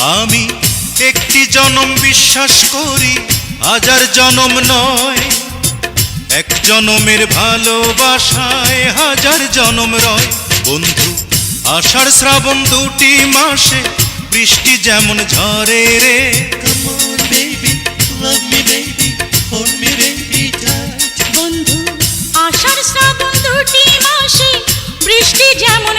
আমি একটি জনম বিশ্বাস করি, হাজার জনম নয়। এক জনমের ভালোবাসায় হাজার জনম রয়। বন্ধু, আষাঢ় শ্রাবণ দুটি মাসে বৃষ্টি যেমন ঝরে রে। Come on baby, love me baby, hold me baby tight. বন্ধু, আষাঢ় শ্রাবণ দুটি মাসে বৃষ্টি যেমন